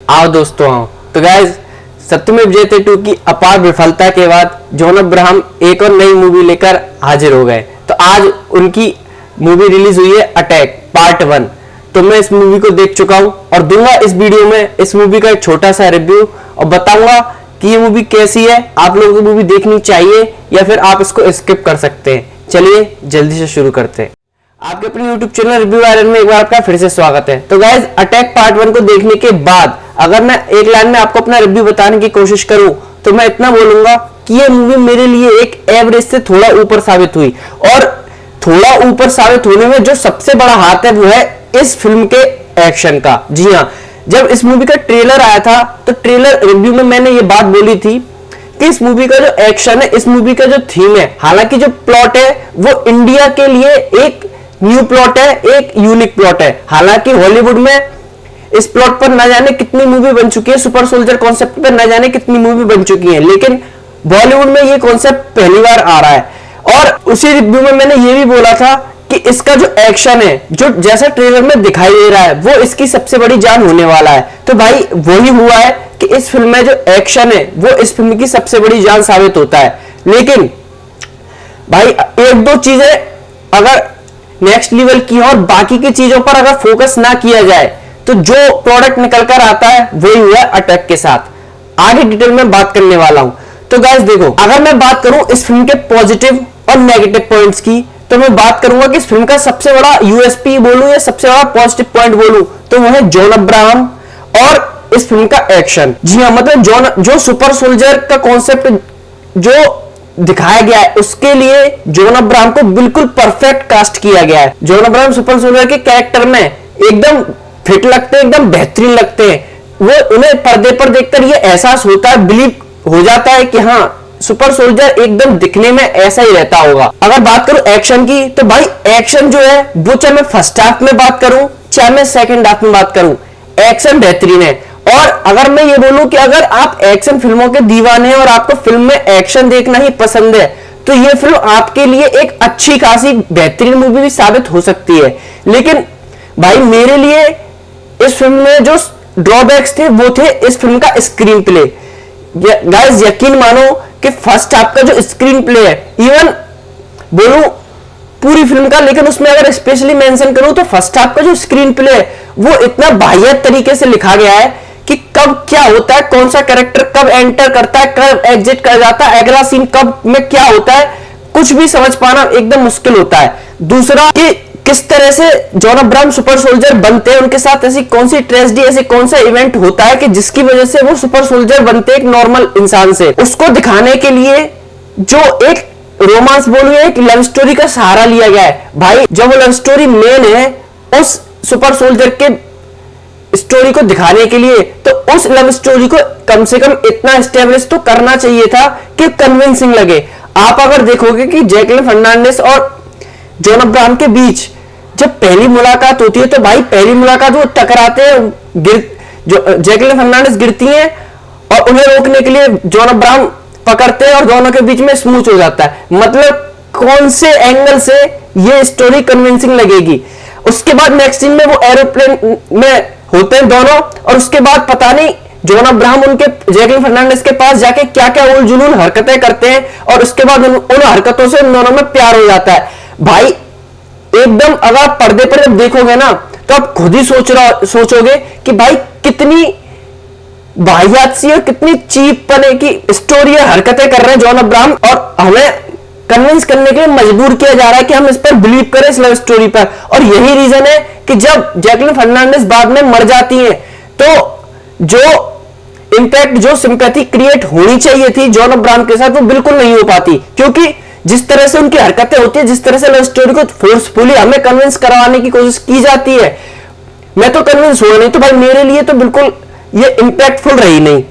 आओ दोस्तों आओ। तो गाइज सत्यमेव जयते 2 की अपार विफलता के बाद जॉन अब्राहम एक और नई मूवी लेकर हाजिर हो गए। तो आज उनकी मूवी रिलीज हुई है अटैक पार्ट 1। तो मैं इस मूवी को देख चुका हूं और दूंगा इस वीडियो में इस मूवी का एक छोटा सा रिव्यू और बताऊंगा कि ये मूवी कैसी है, आप लोगों को मूवी देखनी चाहिए या फिर आप इसको स्किप कर सकते हैं। चलिए जल्दी से शुरू करते हैं। आपके अपने YouTube चैनल रिव्यू आयरन में एक बार आपका फिर से स्वागत है। तो गाइज अटैक पार्ट 1 को देखने के बाद अगर मैं एक लाइन में आपको अपना रिव्यू बताने की कोशिश करूं तो मैं इतना बोलूंगा कि ये मूवी मेरे लिए एक एवरेज से थोड़ा ऊपर साबित हुई। और थोड़ा ऊपर साबित होने में जो सबसे बड़ा हाथ है वो है इस फिल्म के एक्शन का। जी हाँ, जब इस मूवी का ट्रेलर आया था तो ट्रेलर रिव्यू में मैंने ये बात बोली थी कि इस मूवी का जो एक्शन है, इस मूवी का जो थीम है, हालांकि जो प्लॉट है वो इंडिया के लिए एक न्यू प्लॉट है, एक यूनिक प्लॉट है। हालांकि हॉलीवुड में इस प्लॉट पर न जाने कितनी मूवी बन चुकी है, सुपर सोल्जर कॉन्सेप्ट पर न जाने कितनी मूवी बन चुकी है, लेकिन बॉलीवुड में ये कॉन्सेप्ट पहली बार आ रहा है। और उसी रिव्यू में मैंने ये भी बोला था कि इसका जो एक्शन है, जो जैसा ट्रेलर में दिखाई दे रहा है, वो इसकी सबसे बड़ी जान होने वाला है। तो भाई वही हुआ है कि इस फिल्म में जो एक्शन है वो इस फिल्म की सबसे बड़ी जान साबित होता है। लेकिन भाई एक दो चीजें अगर नेक्स्ट लेवल की और बाकी की चीजों पर अगर फोकस ना किया जाए तो जो प्रोडक्ट निकल कर आता है वही हुआ अटैक के साथ। आगे डिटेल में बात करने वाला हूं। तो गाइस देखो, अगर मैं बात करूं इस फिल्म के पॉजिटिव और नेगेटिव पॉइंट्स की तो मैं बात करूंगा कि इस फिल्म का सबसे बड़ा यूएसपी बोलूं या सबसे बड़ा पॉजिटिव पॉइंट बोलूं तो वो है जॉन अब्राहम और इस फिल्म का एक्शन। जी हाँ, मतलब जो सुपर सोल्जर का कॉन्सेप्ट जो दिखाया गया है उसके लिए जॉन अब्राहम को बिल्कुल परफेक्ट कास्ट किया गया है। जॉन अब्राहम सुपर सोल्जर के कैरेक्टर में एकदम फिट लगते हैं, एकदम बेहतरीन लगते हैं। वो उन्हें पर्दे पर देखकर ये एहसास होता है, बिलीव हो जाता है कि हाँ सुपर सोल्जर एकदम दिखने में ऐसा ही रहता होगा। अगर बात करूं एक्शन की तो भाई एक्शन जो है वो चाहे मैं फर्स्ट हाफ में बात करूं चाहे मैं सेकंड हाफ में बात करूं, एक्शन बेहतरीन है। और अगर मैं ये बोलूं कि अगर आप एक्शन फिल्मों के दीवाने हैं और आपको फिल्म में एक्शन देखना ही पसंद है तो ये फिल्म आपके लिए एक अच्छी खासी बेहतरीन मूवी भी साबित हो सकती है। लेकिन भाई मेरे लिए इस फिल्म में जो ड्रॉबैक्स थे वो थे इस फिल्म का स्क्रीन प्ले। गाइस यकीन मानो कि फर्स्ट हाफ का जो स्क्रीन प्ले है, इवन बोलूं पूरी फिल्म का, लेकिन उसमें अगर स्पेशली मेंशन करूं तो फर्स्ट हाफ का जो स्क्रीन प्ले है वो इतना बाह्यत तरीके से लिखा गया है कि कब क्या होता है, कौन सा कैरेक्टर कब एंटर करता है, कब एग्जिट कर जाता है, अगला सीन कब में क्या होता है, कुछ भी समझ पाना एकदम मुश्किल होता है। दूसरा कि किस तरह से जॉन अब्राहम सुपर सोल्जर बनते हैं, उनके साथ ऐसी कौन सी ट्रेजेडी, ऐसे कौन सा इवेंट होता है कि जिसकी वजह से वो सुपर सोल्जर बनते हैं एक नॉर्मल इंसान से। उसको दिखाने के लिए जो एक रोमांस बोलूं, एक लव स्टोरी का सहारा लिया गया है। भाई जब वो लव स्टोरी मेन है उस सुपर सोल्जर के स्टोरी को दिखाने के लिए, तो उस लव स्टोरी को कम से कम इतना एस्टेब्लिश तो करना चाहिए था कि कन्विंसिंग लगे। आप अगर देखोगे कि जैकलिन फर्नांडिस और जॉन अब्राहम के बीच जब पहली मुलाकात होती है तो भाई पहली मुलाकात वो टकराते हैं, जैकलिन फर्नांडिस गिरती हैं और उन्हें रोकने के लिए जॉन अब्राहम पकड़ते हैं और दोनों के बीच में स्मूच हो जाता है। मतलब कौन से एंगल से ये स्टोरी कन्विंसिंग लगेगी। उसके बाद नेक्स्ट सीन में वो एरोप्लेन में होते हैं दोनों और उसके बाद पता नहीं जॉन अब्राहम उनके जैकलिन फर्नांडिस के पास जाके क्या क्या उल जुलूल हरकतें करते हैं और उसके बाद उन हरकतों से उन दोनों में प्यार हो जाता है। भाई एकदम अगर आप पर्दे पर जब देखोगे ना तो आप खुद ही सोचोगे कि भाई कितनी वाहियात सी और कितनी चीप पने की स्टोरी और हरकतें कर रहे हैं जॉन अब्राहम और हमें कन्विंस करने के लिए मजबूर किया जा रहा है कि हम इस पर बिलीव करें, इस लव स्टोरी पर। और यही रीजन है कि जब जैकलिन फर्नांडिस बाद में मर जाती हैं तो जो इंपैक्ट, जो सिंपैथी क्रिएट होनी चाहिए थी जॉन अब्राहम के साथ वो बिल्कुल नहीं हो पाती, क्योंकि जिस तरह से उनकी हरकतें होती है, जिस तरह से लव स्टोरी को फोर्सफुली हमें कन्विंस करवाने की कोशिश की जाती है, मैं तो कन्विंस हुआ नहीं, तो भाई मेरे लिए तो बिल्कुल ये इंपैक्टफुल रही नहीं।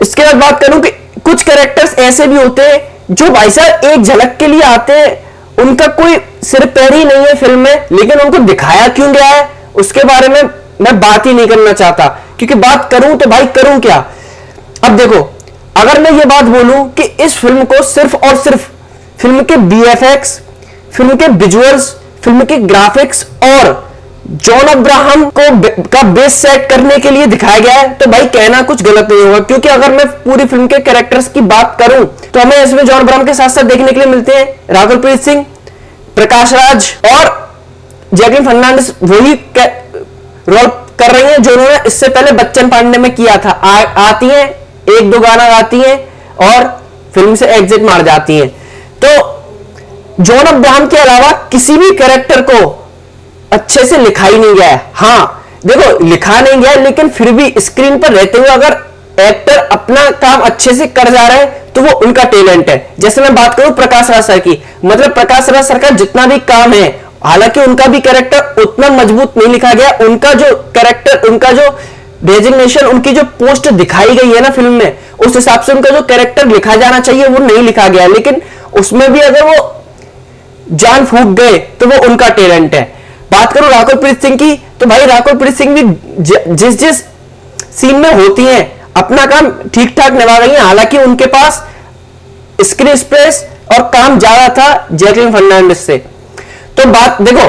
इसके बाद बात करूं कि कुछ कैरेक्टर्स ऐसे भी होते हैं जो भाई साहब एक झलक के लिए आते हैं, उनका कोई सिर पैर ही नहीं है फिल्म में, लेकिन उनको दिखाया क्यों गया है उसके बारे में मैं बात ही नहीं करना चाहता, क्योंकि बात करूं तो भाई करूं क्या। अब देखो, अगर मैं ये बात बोलूं कि इस फिल्म को सिर्फ और सिर्फ फिल्म के बीएफएक्स, फिल्म के विजुअल्स, फिल्म के ग्राफिक्स और जॉन अब्राहम को का बेस सेट करने के लिए दिखाया गया है, तो भाई कहना कुछ गलत नहीं होगा, क्योंकि अगर मैं पूरी फिल्म के कैरेक्टर्स की बात करूं तो हमें इसमें जॉन अब्राहम के साथ साथ देखने के लिए मिलते हैं राघुल प्रीत सिंह, प्रकाश राज और जैकलिन फर्नांडिस वही रोल कर रही हैं जो उन्होंने इससे पहले बच्चन पांडे में किया था। आती हैं, एक दो गाना गाती हैं और फिल्म से एग्जिट मार जाती हैं। तो जॉन अब्राहम के अलावा किसी भी कैरेक्टर को अच्छे से लिखा ही नहीं गया है। हाँ देखो, लिखा नहीं गया, लेकिन फिर भी स्क्रीन पर रहते हुए अगर एक्टर अपना काम अच्छे से कर जा रहे हैं तो वो उनका टैलेंट है। जैसे मैं बात करूं प्रकाश राज सर की, मतलब प्रकाश राज सर का जितना भी काम है, हालांकि उनका भी कैरेक्टर उतना मजबूत नहीं लिखा गया, उनका जो कैरेक्टर, उनका जो डेजिग्नेशन, उनकी जो पोस्ट दिखाई गई है ना फिल्म में, उस हिसाब से उनका जो कैरेक्टर लिखा जाना चाहिए वो नहीं लिखा गया। लेकिन उसमें भी अगर वो जान फूंक गए तो वो उनका टैलेंट है। बात करूं राघुल प्रीत सिंह की, तो भाई राघुल प्रीत सिंह भी जिस जिस सीन में होती हैं अपना काम ठीक ठाक निभा रही हैं। हालांकि उनके पास स्क्रीन स्पेस और काम ज्यादा था जैकलिन फर्नांडिस से। तो बात देखो,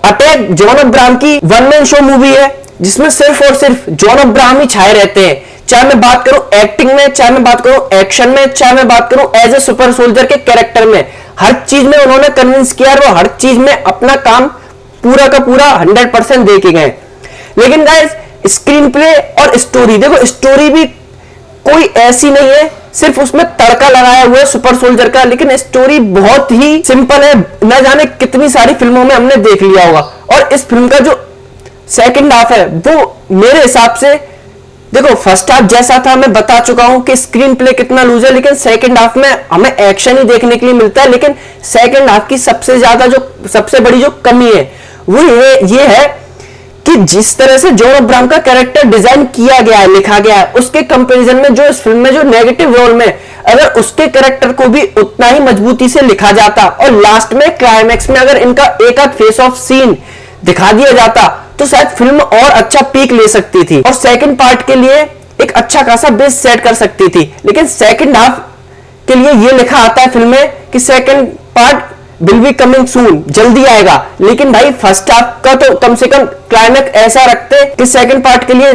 अटैक जॉन अब्राहम की वन मैन शो मूवी है जिसमें सिर्फ और सिर्फ जॉन अब्राहम ही छाए रहते हैं। चाहे मैं बात करूं एक्टिंग में, चाहे मैं बात करूं एक्शन में, चाहे मैं बात करूं एज ए सुपर सोल्जर के कैरेक्टर में, हर चीज में उन्होंने कन्विंस किया और वो हर चीज में अपना काम पूरा का पूरा 100% दे के गए। लेकिन गाइस, स्क्रीन प्ले और स्टोरी देखो, स्टोरी भी कोई ऐसी नहीं है, सिर्फ उसमें तड़का लगाया हुआ है सुपर सोल्जर का, लेकिन स्टोरी बहुत ही सिंपल है। न जाने कितनी सारी फिल्मों में हमने देख लिया होगा। और इस फिल्म का जो सेकंड हाफ है वो मेरे हिसाब से, देखो फर्स्ट हाफ जैसा था मैं बता चुका हूं कि स्क्रीन प्ले कितना लूज है, लेकिन सेकंड हाफ में हमें एक्शन ही देखने के लिए मिलता है। लेकिन सेकंड हाफ की सबसे ज्यादा जो सबसे बड़ी जो कमी है वो ये है कि जिस तरह से जॉन अब्राहम का कैरेक्टर डिजाइन किया गया है, लिखा गया है, उसके कंपैरिजन में जो इस फिल्म में जो नेगेटिव रोल में अगर उसके कैरेक्टर को भी उतना ही मजबूती से लिखा जाता और लास्ट में क्लाइमैक्स में अगर इनका एक आध फेस ऑफ सीन दिखा दिया जाता तो शायद फिल्म और अच्छा पीक ले सकती थी और सेकंड पार्ट के लिए एक अच्छा खासा बेस सेट कर सकती थी। लेकिन सेकंड हाफ के लिए ये लिखा आता है फिल्म में कि second part will be coming soon, जल्दी आएगा। लेकिन भाई फर्स्ट हाफ का तो कम से कम क्लाइमैक्स ऐसा रखते कि सेकंड पार्ट के लिए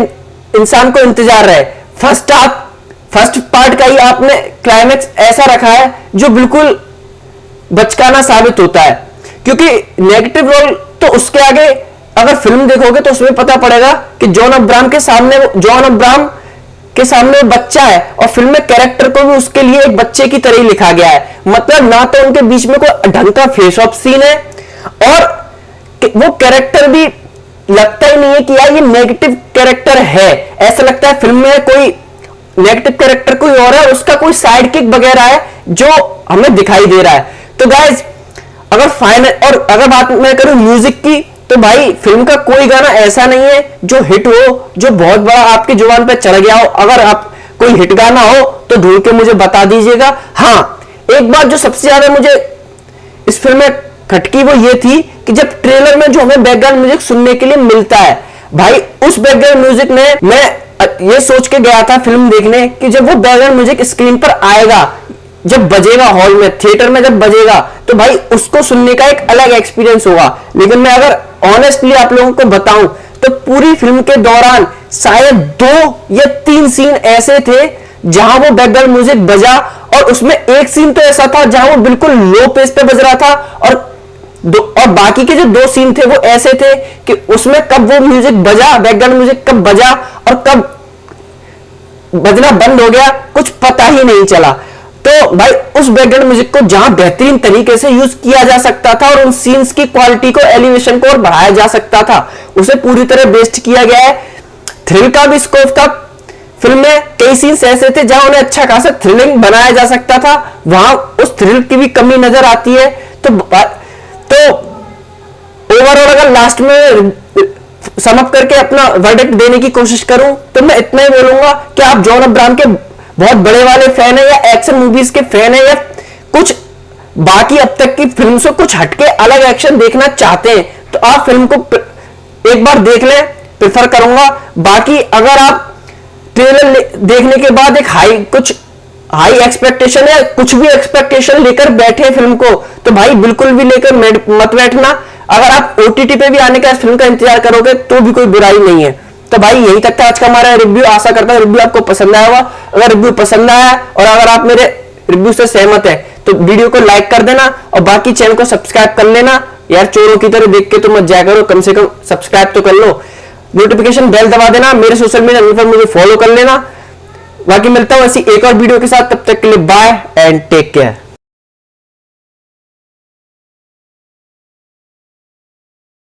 इंसान को इंतजार रहे। फर्स्ट पार्ट का ही आपने क्लाइमैक्स ऐसा रखा है जो बिल्कुल बचकाना साबित होता है, क्योंकि नेगेटिव रोल तो उसके आगे अगर फिल्म देखोगे तो उसमें पता पड़ेगा कि जॉन अब्राहम के सामने बच्चा है और फिल्म में कैरेक्टर को भी उसके लिए एक बच्चे की तरह ही लिखा गया है। मतलब ना तो उनके बीच में कोई ढंग का फेस ऑफ सीन है और वो कैरेक्टर भी लगता ही नहीं है कि यार ये नेगेटिव कैरेक्टर है। ऐसा लगता है फिल्म में कोई नेगेटिव कैरेक्टर कोई और है, उसका कोई साइड किक वगैरह है जो हमें दिखाई दे रहा है। तो गाइज, अगर फाइनल और अगर बात मैं करूं म्यूजिक की, तो भाई फिल्म का कोई गाना ऐसा नहीं है जो हिट हो, जो बहुत बड़ा आपकी जुबान पे चढ़ गया हो। अगर आप कोई हिट गाना हो तो ढूंढ के मुझे बता दीजिएगा। हाँ, एक बात जो सबसे ज्यादा मुझे इस फिल्म में खटकी वो ये थी कि जब ट्रेलर में जो हमें बैकग्राउंड म्यूजिक सुनने के लिए मिलता है, भाई उस बैकग्राउंड म्यूजिक ने मैं ये सोच के गया था फिल्म देखने कि जब वो बैकग्राउंड म्यूजिक स्क्रीन पर आएगा, जब बजेगा हॉल में, थिएटर में जब बजेगा, तो भाई उसको सुनने का एक अलग एक्सपीरियंस होगा। लेकिन मैं अगर ऑनेस्टली आप लोगों को बताऊं तो पूरी फिल्म के दौरान शायद 2 या 3 सीन ऐसे थे जहां वो बैकग्राउंड म्यूजिक बजा, और उसमें एक सीन तो ऐसा था जहां वो बिल्कुल लो पेस पे बज रहा था, और बाकी के जो 2 सीन थे वो ऐसे थे कि उसमें कब वो म्यूजिक बजा, बैकग्राउंड म्यूजिक कब बजा और कब बजना बंद हो गया कुछ पता ही नहीं चला। तो भाई उस बैकग्राउंड म्यूजिक को जहां बेहतरीन तरीके से यूज किया जा सकता था और उन सीन्स की क्वालिटी को, एलिवेशन को और बढ़ाया जा सकता था, उसे पूरी तरह बेस्ट किया गया है। थ्रिल का भी स्कोप था फिल्म में, कई सीन्स ऐसे थे जहां उन्हें अच्छा खासा थ्रिलिंग बनाया जा सकता था, वहां उस थ्रिल की भी कमी नजर आती है। तो ओवरऑल अगर लास्ट में समअप करके अपना वर्डिक्ट देने की कोशिश करूं तो मैं इतना ही बोलूंगा कि आप जॉन अब्राहम के बहुत बड़े वाले फैन है या एक्शन मूवीज के फैन है या कुछ बाकी अब तक की फिल्म से कुछ हटके अलग एक्शन देखना चाहते हैं तो आप फिल्म को एक बार देख लें, प्रेफर करूंगा। बाकी अगर आप ट्रेलर देखने के बाद एक हाई एक्सपेक्टेशन या कुछ भी एक्सपेक्टेशन लेकर बैठे फिल्म को, तो भाई बिल्कुल भी लेकर मत बैठना। अगर आप OTT पे भी आने का इस फिल्म का इंतजार करोगे तो भी कोई बुराई नहीं है। तो भाई यही तक था आज का हमारा रिव्यू। आशा करता हूँ रिव्यू आपको पसंद आया होगा। अगर रिव्यू पसंद आया और अगर आप मेरे रिव्यू से सहमत है तो वीडियो को लाइक कर देना और बाकी चैनल को सब्सक्राइब कर लेना। यार चोरों की तरह देख के तो मत जाया करो, कम से कम सब्सक्राइब तो कर लो, नोटिफिकेशन बेल दबा देना, मेरे सोशल मीडिया पर मुझे फॉलो कर लेना। बाकी मिलता हूं ऐसी एक और वीडियो के साथ, तब तक के लिए बाय एंड टेक केयर।